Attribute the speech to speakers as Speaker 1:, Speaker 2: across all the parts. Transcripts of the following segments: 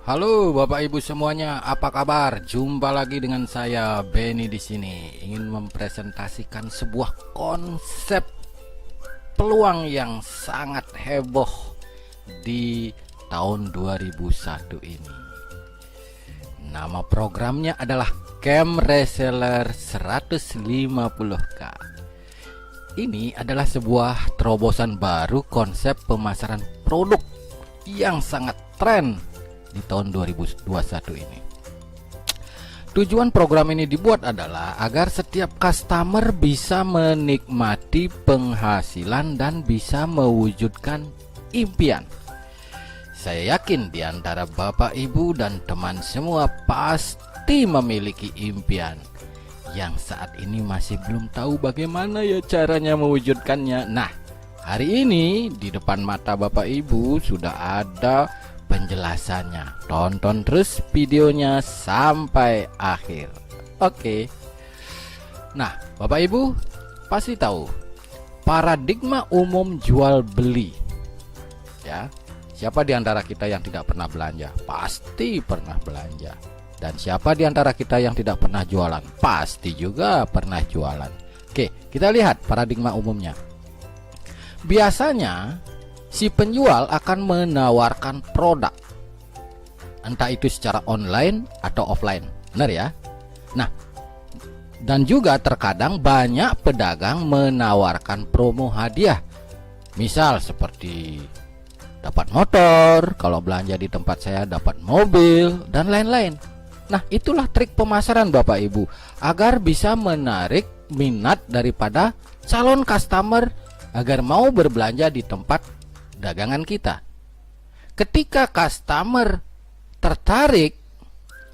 Speaker 1: Halo Bapak Ibu semuanya, apa kabar? Jumpa lagi dengan saya Benny di sini. Ingin mempresentasikan sebuah konsep peluang yang sangat heboh di tahun 2001 ini. Nama programnya adalah Camp Reseller 150K. Ini adalah sebuah terobosan baru konsep pemasaran produk yang sangat tren di tahun 2021 ini. Tujuan program ini dibuat adalah agar setiap customer bisa menikmati penghasilan dan bisa mewujudkan impian. Saya yakin di antara Bapak Ibu dan teman semua pasti memiliki impian yang saat ini masih belum tahu bagaimana ya caranya mewujudkannya. Nah, hari ini di depan mata Bapak Ibu sudah ada penjelasannya. Tonton terus videonya sampai akhir. Oke. Nah, Bapak Ibu pasti tahu paradigma umum jual beli. Ya. Siapa di antara kita yang tidak pernah belanja? Pasti pernah belanja. Dan siapa di antara kita yang tidak pernah jualan? Pasti juga pernah jualan. Oke, kita lihat paradigma umumnya. Biasanya si penjual akan menawarkan produk, entah itu secara online atau offline, benar ya? Nah, dan juga terkadang banyak pedagang menawarkan promo hadiah. Misal seperti dapat motor, kalau belanja di tempat saya dapat mobil, dan lain-lain. Nah, itulah trik pemasaran Bapak Ibu, agar bisa menarik minat daripada calon customer agar mau berbelanja di tempat dagangan kita. Ketika customer tertarik,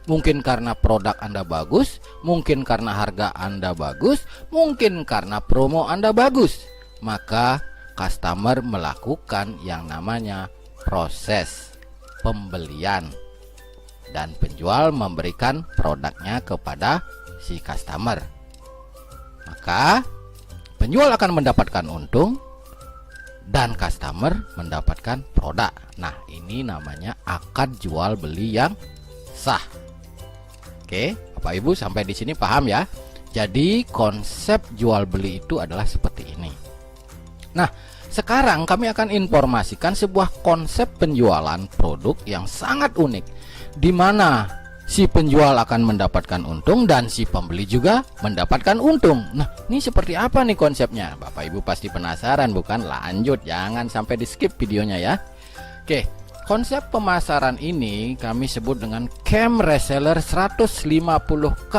Speaker 1: mungkin karena produk Anda bagus, mungkin karena harga Anda bagus, mungkin karena promo Anda bagus, maka customer melakukan yang namanya proses pembelian dan penjual memberikan produknya kepada si customer. Maka penjual akan mendapatkan untung dan customer mendapatkan produk. Nah, ini namanya akad jual beli yang sah. Oke, Bapak Ibu sampai di sini paham ya? Jadi konsep jual beli itu adalah seperti ini. Nah, sekarang kami akan informasikan sebuah konsep penjualan produk yang sangat unik, di mana si penjual akan mendapatkan untung dan si pembeli juga mendapatkan untung. Nah, ini seperti apa nih konsepnya? Bapak Ibu pasti penasaran bukan? Lanjut, jangan sampai di skip videonya ya. Oke, konsep pemasaran ini kami sebut dengan Camp Reseller 150K,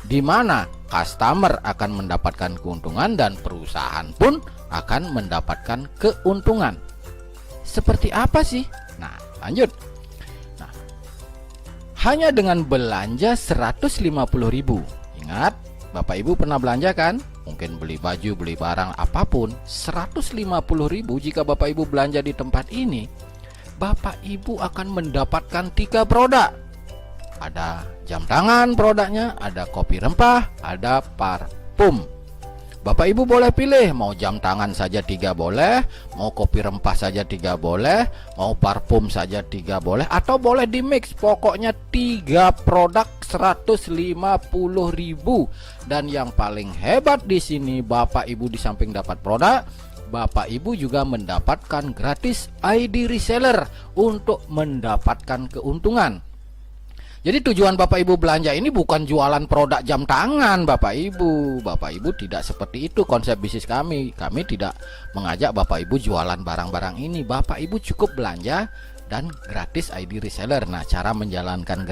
Speaker 1: di mana customer akan mendapatkan keuntungan dan perusahaan pun akan mendapatkan keuntungan. Seperti apa sih? Nah, lanjut. Hanya dengan belanja 150.000. Ingat, Bapak Ibu pernah belanja kan? Mungkin beli baju, beli barang apapun. 150.000 jika Bapak Ibu belanja di tempat ini, Bapak Ibu akan mendapatkan 3 produk. Ada jam tangan produknya, ada kopi rempah, ada parfum. Bapak Ibu boleh pilih, mau jam tangan saja 3 boleh, mau kopi rempah saja 3 boleh, mau parfum saja 3 boleh, atau boleh di mix. Pokoknya 3 produk 150.000. Dan yang paling hebat di sini, Bapak Ibu di samping dapat produk, Bapak Ibu juga mendapatkan gratis ID reseller untuk mendapatkan keuntungan. Jadi tujuan Bapak Ibu belanja ini bukan jualan produk jam tangan Bapak Ibu. Bapak Ibu tidak seperti itu konsep bisnis kami. Kami tidak mengajak Bapak Ibu jualan barang-barang ini. Bapak Ibu cukup belanja dan gratis ID reseller. Nah, cara menjalankan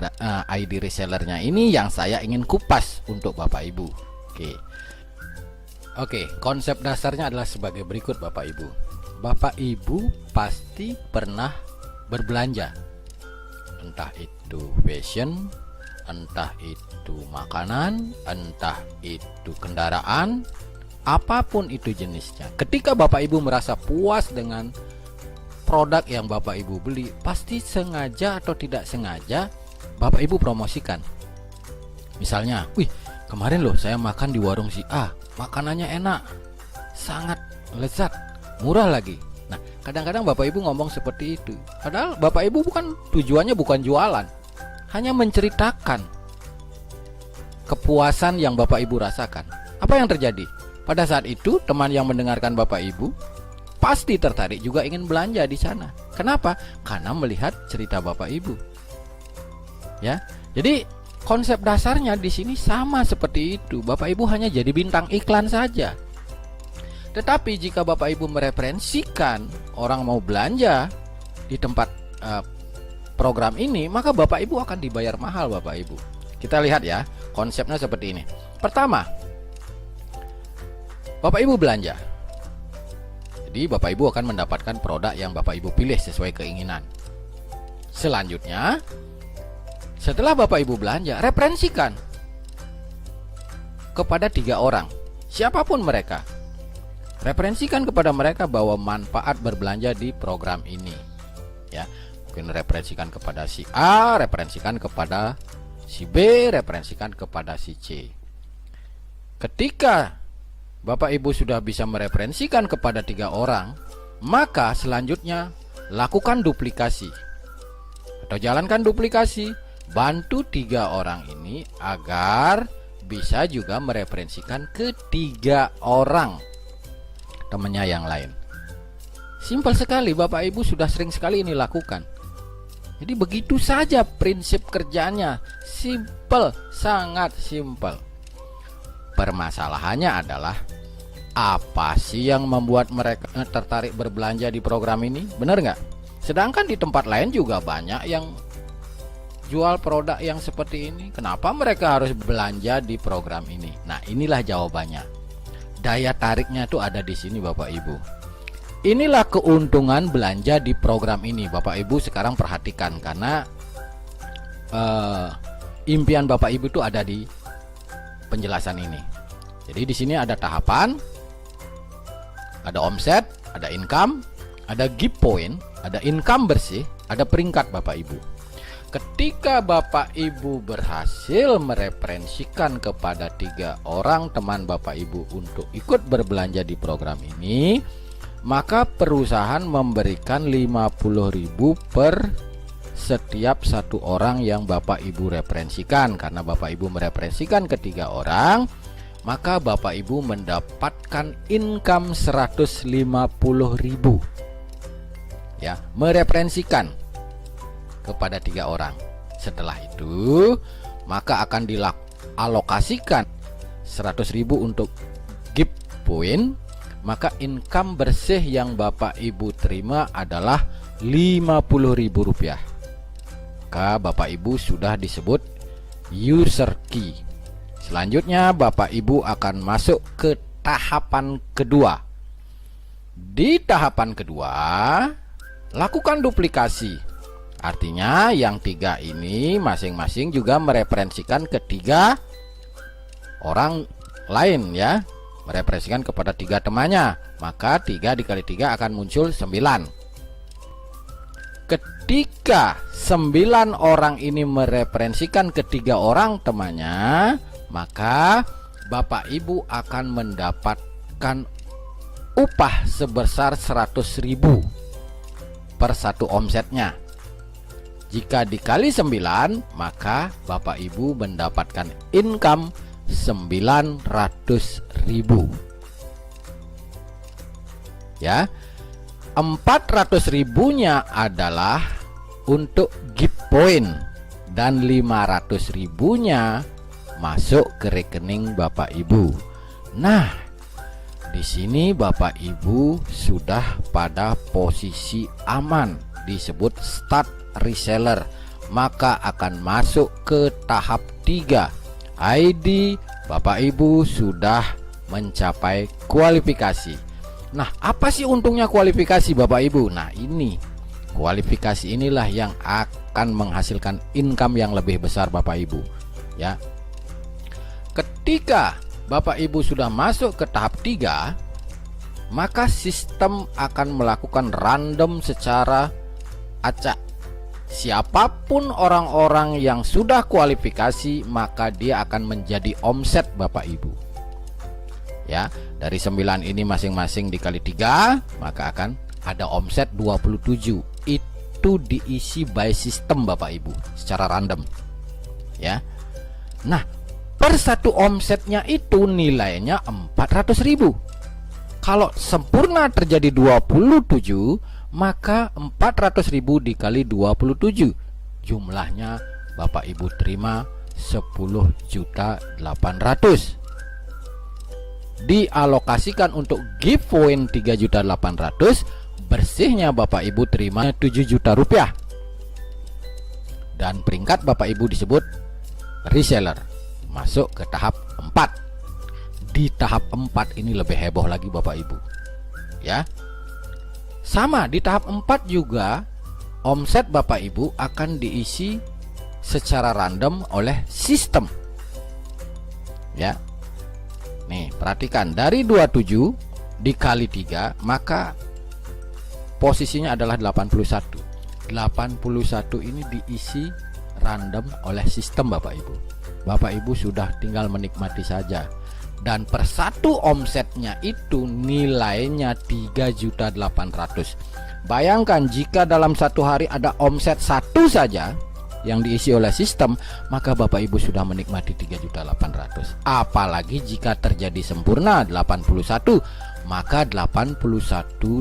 Speaker 1: ID resellernya ini yang saya ingin kupas untuk Bapak Ibu. Oke, konsep dasarnya adalah sebagai berikut Bapak Ibu. Bapak Ibu pasti pernah berbelanja. Entah itu fashion, entah itu makanan, entah itu kendaraan, apapun itu jenisnya. Ketika Bapak Ibu merasa puas dengan produk yang Bapak Ibu beli, pasti sengaja atau tidak sengaja Bapak Ibu promosikan. Misalnya, wih, kemarin loh saya makan di warung si A, makanannya enak, sangat lezat, murah lagi. Nah, Kadang-kadang Bapak Ibu ngomong seperti itu. Padahal Bapak Ibu tujuannya bukan jualan, hanya menceritakan kepuasan yang Bapak Ibu rasakan. Apa yang terjadi? Pada saat itu teman yang mendengarkan Bapak Ibu pasti tertarik juga ingin belanja di sana. Kenapa? Karena melihat cerita Bapak Ibu. Ya. Jadi konsep dasarnya di sini sama seperti itu. Bapak Ibu hanya jadi bintang iklan saja. Tetapi jika Bapak Ibu mereferensikan orang mau belanja di tempat program ini, maka Bapak Ibu akan dibayar mahal Bapak Ibu. Kita lihat ya, konsepnya seperti ini. Pertama, Bapak Ibu belanja. Jadi Bapak Ibu akan mendapatkan produk yang Bapak Ibu pilih sesuai keinginan. Selanjutnya, setelah Bapak Ibu belanja, referensikan kepada 3 orang, siapapun mereka. Referensikan kepada mereka bahwa manfaat berbelanja di program ini. Ya, mungkin referensikan kepada si A, referensikan kepada si B, referensikan kepada si C. Ketika Bapak Ibu sudah bisa mereferensikan kepada 3 orang, maka selanjutnya lakukan duplikasi atau jalankan duplikasi. Bantu 3 orang ini agar bisa juga mereferensikan ke 3 orang temannya yang lain. Simpel sekali, Bapak Ibu sudah sering sekali ini lakukan. Jadi begitu saja prinsip kerjanya. Simpel, sangat simpel. Permasalahannya adalah apa sih yang membuat mereka tertarik berbelanja di program ini? Benar nggak? Sedangkan di tempat lain juga banyak yang jual produk yang seperti ini. Kenapa mereka harus belanja di program ini? Nah, inilah jawabannya. Daya tariknya tuh ada di sini Bapak Ibu. Inilah keuntungan belanja di program ini. Bapak Ibu sekarang perhatikan, karena impian Bapak Ibu tuh ada di penjelasan ini. Jadi di sini ada tahapan, ada omset, ada income, ada gift point, ada income bersih, ada peringkat Bapak Ibu. Ketika Bapak Ibu berhasil mereferensikan kepada 3 orang teman Bapak Ibu untuk ikut berbelanja di program ini, maka perusahaan memberikan 50.000 per setiap 1 orang yang Bapak Ibu referensikan. Karena Bapak Ibu mereferensikan ke 3 orang, maka Bapak Ibu mendapatkan income 150.000. Ya, mereferensikan kepada 3 orang. Setelah itu, maka akan dialokasikan 100.000 untuk gift point. Maka income bersih yang Bapak Ibu terima adalah 50.000 rupiah. Maka Bapak Ibu sudah disebut user key. Selanjutnya Bapak Ibu akan masuk ke tahapan kedua. Di tahapan kedua, lakukan duplikasi. Artinya yang 3 ini masing-masing juga mereferensikan ke 3 orang lain ya. Mereferensikan kepada 3 temannya. Maka 3 dikali 3 akan muncul 9. Ketika 9 orang ini mereferensikan ke 3 orang temannya, maka Bapak Ibu akan mendapatkan upah sebesar 100.000 per 1 omsetnya. Jika dikali 9, maka Bapak Ibu mendapatkan income 900.000. Ya. 400.000-nya adalah untuk gift point dan 500.000-nya masuk ke rekening Bapak Ibu. Nah, di sini Bapak Ibu sudah pada posisi aman, disebut start reseller, maka akan masuk ke tahap 3. ID Bapak Ibu sudah mencapai kualifikasi. Nah, apa sih untungnya kualifikasi Bapak Ibu? Nah, ini kualifikasi inilah yang akan menghasilkan income yang lebih besar Bapak Ibu. Ya. Ketika Bapak Ibu sudah masuk ke tahap 3, maka sistem akan melakukan random secara acak. Siapapun orang-orang yang sudah kualifikasi, maka dia akan menjadi omset Bapak Ibu. Ya, dari 9 ini masing-masing dikali 3, maka akan ada omset 27. Itu diisi by system Bapak Ibu secara random. Ya. Nah, per satu omsetnya itu nilainya 400.000. Kalau sempurna terjadi 27, maka 400.000 dikali 27. Jumlahnya Bapak Ibu terima 10.800.000. Dialokasikan untuk giveaway 3.800.000, bersihnya Bapak Ibu terima 7 juta rupiah. Dan peringkat Bapak Ibu disebut reseller, masuk ke tahap 4. Di tahap 4 ini lebih heboh lagi Bapak Ibu. Ya. Sama di tahap 4 juga omset Bapak Ibu akan diisi secara random oleh sistem. Ya. Nih, perhatikan dari 27 dikali 3, maka posisinya adalah 81. 81 ini diisi random oleh sistem Bapak Ibu. Bapak Ibu sudah tinggal menikmati saja. Dan per satu omsetnya itu nilainya 3.800.000. Bayangkan jika dalam satu hari ada omset 1 saja yang diisi oleh sistem, maka Bapak Ibu sudah menikmati 3.800.000. Apalagi jika terjadi sempurna 81, maka 81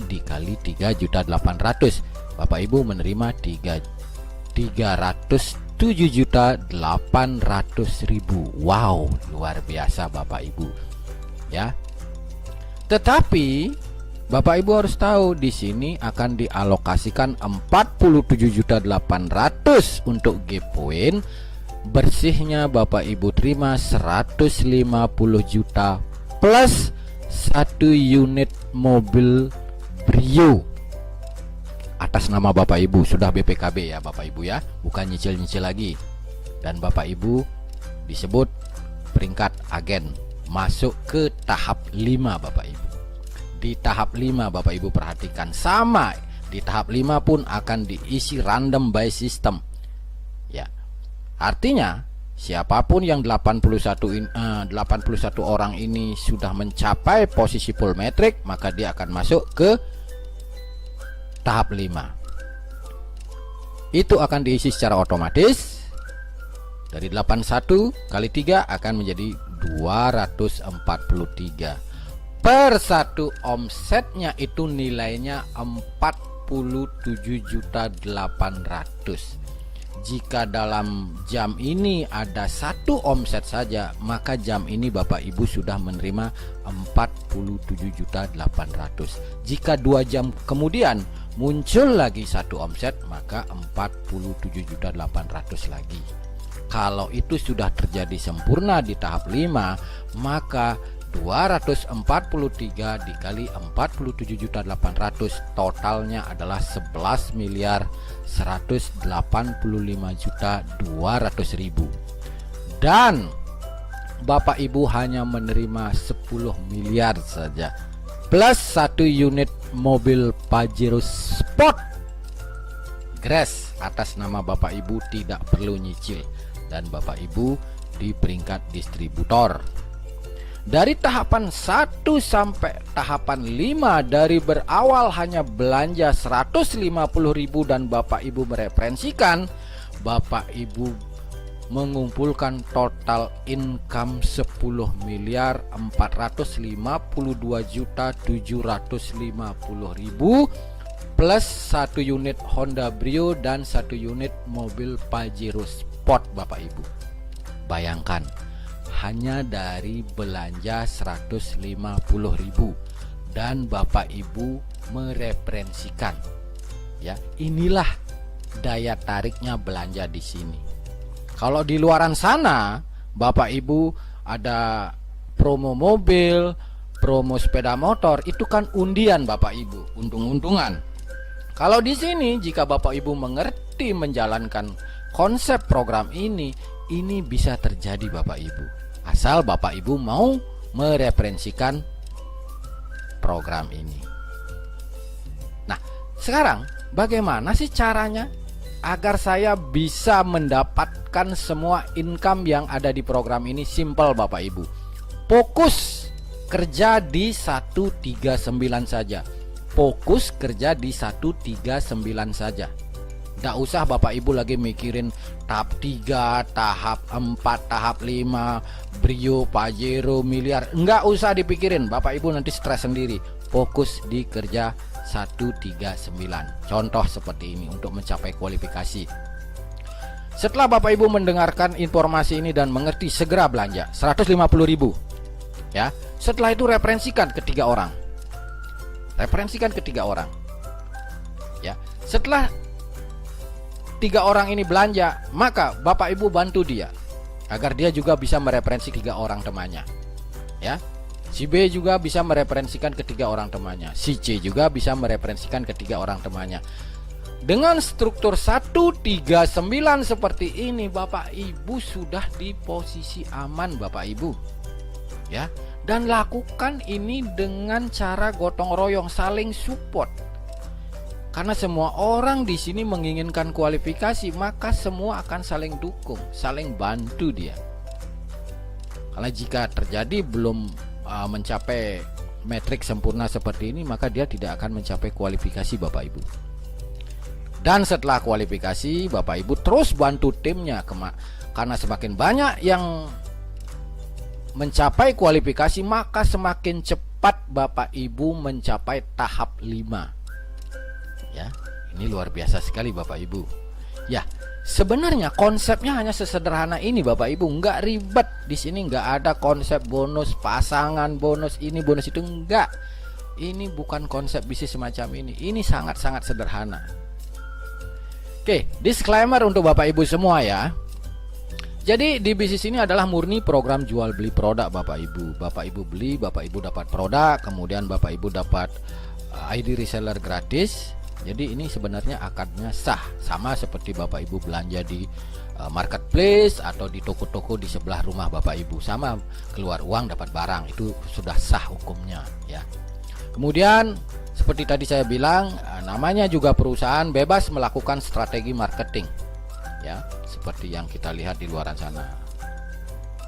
Speaker 1: dikali 3.800.000. Bapak Ibu menerima 307.800.000. Wow, luar biasa Bapak Ibu. Ya. Tetapi Bapak Ibu harus tahu di sini akan dialokasikan 47.800.000 untuk giveaway. Bersihnya Bapak Ibu terima 150 juta plus 1 unit mobil Brio atas nama Bapak Ibu. Sudah BPKB ya Bapak Ibu ya, bukan nyicil-nyicil lagi. Dan Bapak Ibu disebut peringkat agen, masuk ke tahap 5 Bapak Ibu. Di tahap 5 Bapak Ibu perhatikan, sama di tahap 5 pun akan diisi random by system. Ya. Artinya siapapun yang 81 orang ini sudah mencapai posisi full metric, maka dia akan masuk ke tahap 5. Itu akan diisi secara otomatis. Dari 81 kali 3 akan menjadi 243. Per satu omsetnya itu nilainya 47.800.000. Jika dalam jam ini ada 1 omset saja, maka jam ini Bapak Ibu sudah menerima 47.800.000. Jika 2 jam kemudian muncul lagi 1 omset, maka 47.800.000 lagi. Kalau itu sudah terjadi sempurna di tahap 5, maka 243 dikali 47.800, totalnya adalah 11.185.200.000. Dan Bapak Ibu hanya menerima 10 miliar saja plus 1 unit mobil Pajero Sport Grass atas nama Bapak Ibu, tidak perlu nyicil. Dan Bapak Ibu di peringkat distributor. Dari tahapan 1 sampai tahapan 5, dari berawal hanya belanja 150.000 dan Bapak Ibu mereferensikan, Bapak Ibu mengumpulkan total income 10.452.750.000 plus 1 unit Honda Brio dan 1 unit mobil Pajero Sport Bapak Ibu. Bayangkan, hanya dari belanja 150.000 dan Bapak Ibu mereferensikan. Ya, inilah daya tariknya belanja di sini. Kalau di luaran sana, Bapak Ibu ada promo mobil, promo sepeda motor, itu kan undian Bapak Ibu, untung-untungan. Kalau di sini jika Bapak Ibu mengerti menjalankan konsep program ini bisa terjadi Bapak Ibu. Asal Bapak Ibu mau mereferensikan program ini. Nah, sekarang bagaimana sih caranya agar saya bisa mendapatkan semua income yang ada di program ini? Simple Bapak Ibu. Fokus kerja di 139 saja. fokus kerja di 139 saja. Nggak usah Bapak Ibu lagi mikirin tahap 3, tahap 4, tahap 5, Brio, Pajero, miliar. Nggak usah dipikirin, Bapak Ibu nanti stres sendiri. Fokus di kerja 139. Contoh seperti ini untuk mencapai kualifikasi. Setelah Bapak Ibu mendengarkan informasi ini dan mengerti, segera belanja 150.000. Ya. Setelah itu referensikan ke 3 orang. Referensikan ke 3 orang. Ya. Setelah 3 orang ini belanja, maka Bapak Ibu bantu dia agar dia juga bisa mereferensi 3 orang temannya. Ya. Si B juga bisa mereferensikan ke 3 orang temannya. Si C juga bisa mereferensikan ke 3 orang temannya. Dengan struktur 139 seperti ini, Bapak Ibu sudah di posisi aman, Bapak Ibu. Ya. Dan lakukan ini dengan cara gotong royong, saling support. Karena semua orang di sini menginginkan kualifikasi, maka semua akan saling dukung, saling bantu dia. Karena jika terjadi belum mencapai metrik sempurna seperti ini, maka dia tidak akan mencapai kualifikasi, Bapak Ibu. Dan setelah kualifikasi, Bapak Ibu terus bantu timnya, karena semakin banyak yang mencapai kualifikasi, maka semakin cepat Bapak Ibu mencapai tahap 5. Ya, ini luar biasa sekali Bapak Ibu. Ya, sebenarnya konsepnya hanya sesederhana ini Bapak Ibu, nggak ribet. Di sini nggak ada konsep bonus pasangan, bonus ini, bonus itu, enggak. Ini bukan konsep bisnis semacam ini. Ini sangat-sangat sederhana. Oke, disclaimer untuk Bapak Ibu semua ya. Jadi di bisnis ini adalah murni program jual beli produk Bapak Ibu. Bapak Ibu beli, Bapak Ibu dapat produk, kemudian Bapak Ibu dapat ID reseller gratis. Jadi ini sebenarnya akadnya sah, sama seperti Bapak Ibu belanja di marketplace atau di toko-toko di sebelah rumah Bapak Ibu, sama keluar uang dapat barang, itu sudah sah hukumnya ya. Kemudian seperti tadi saya bilang, namanya juga perusahaan bebas melakukan strategi marketing ya, seperti yang kita lihat di luaran sana.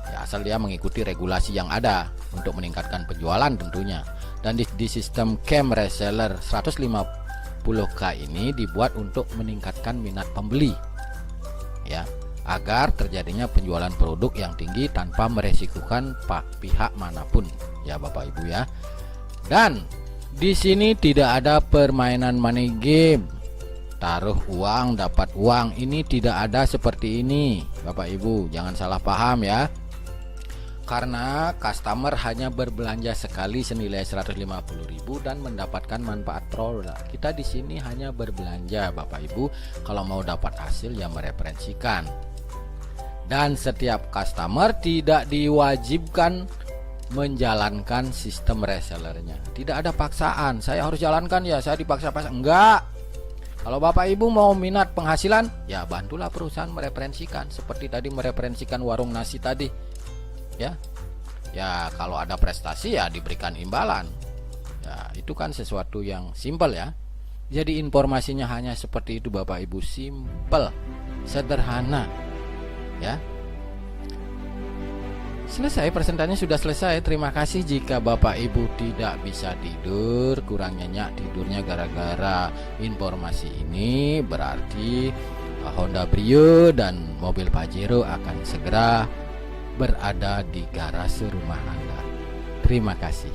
Speaker 1: Ya, asal dia mengikuti regulasi yang ada untuk meningkatkan penjualan tentunya. Dan di sistem camp reseller 150K ini dibuat untuk meningkatkan minat pembeli ya, agar terjadinya penjualan produk yang tinggi tanpa meresikukan pihak manapun ya Bapak Ibu ya. Dan di sini tidak ada permainan money game, taruh uang dapat uang, ini tidak ada seperti ini Bapak Ibu, jangan salah paham ya. Karena customer hanya berbelanja sekali senilai 150.000 dan mendapatkan manfaat produk. Kita di sini hanya berbelanja Bapak Ibu, kalau mau dapat hasil ya mereferensikan. Dan setiap customer tidak diwajibkan menjalankan sistem resellernya. Tidak ada paksaan, saya harus jalankan ya, saya dipaksa-paksa. Enggak. Kalau Bapak Ibu mau minat penghasilan, ya bantulah perusahaan mereferensikan. Seperti tadi mereferensikan warung nasi tadi. Ya kalau ada prestasi ya diberikan imbalan ya, itu kan sesuatu yang simpel ya. Jadi informasinya hanya seperti itu Bapak Ibu, simpel, sederhana ya. Selesai, presentasinya sudah selesai. Terima kasih. Jika Bapak Ibu tidak bisa tidur, kurang nyenyak tidurnya gara-gara informasi ini, berarti Honda Brio dan mobil Pajero akan segera berada di garasi rumah Anda. Terima kasih.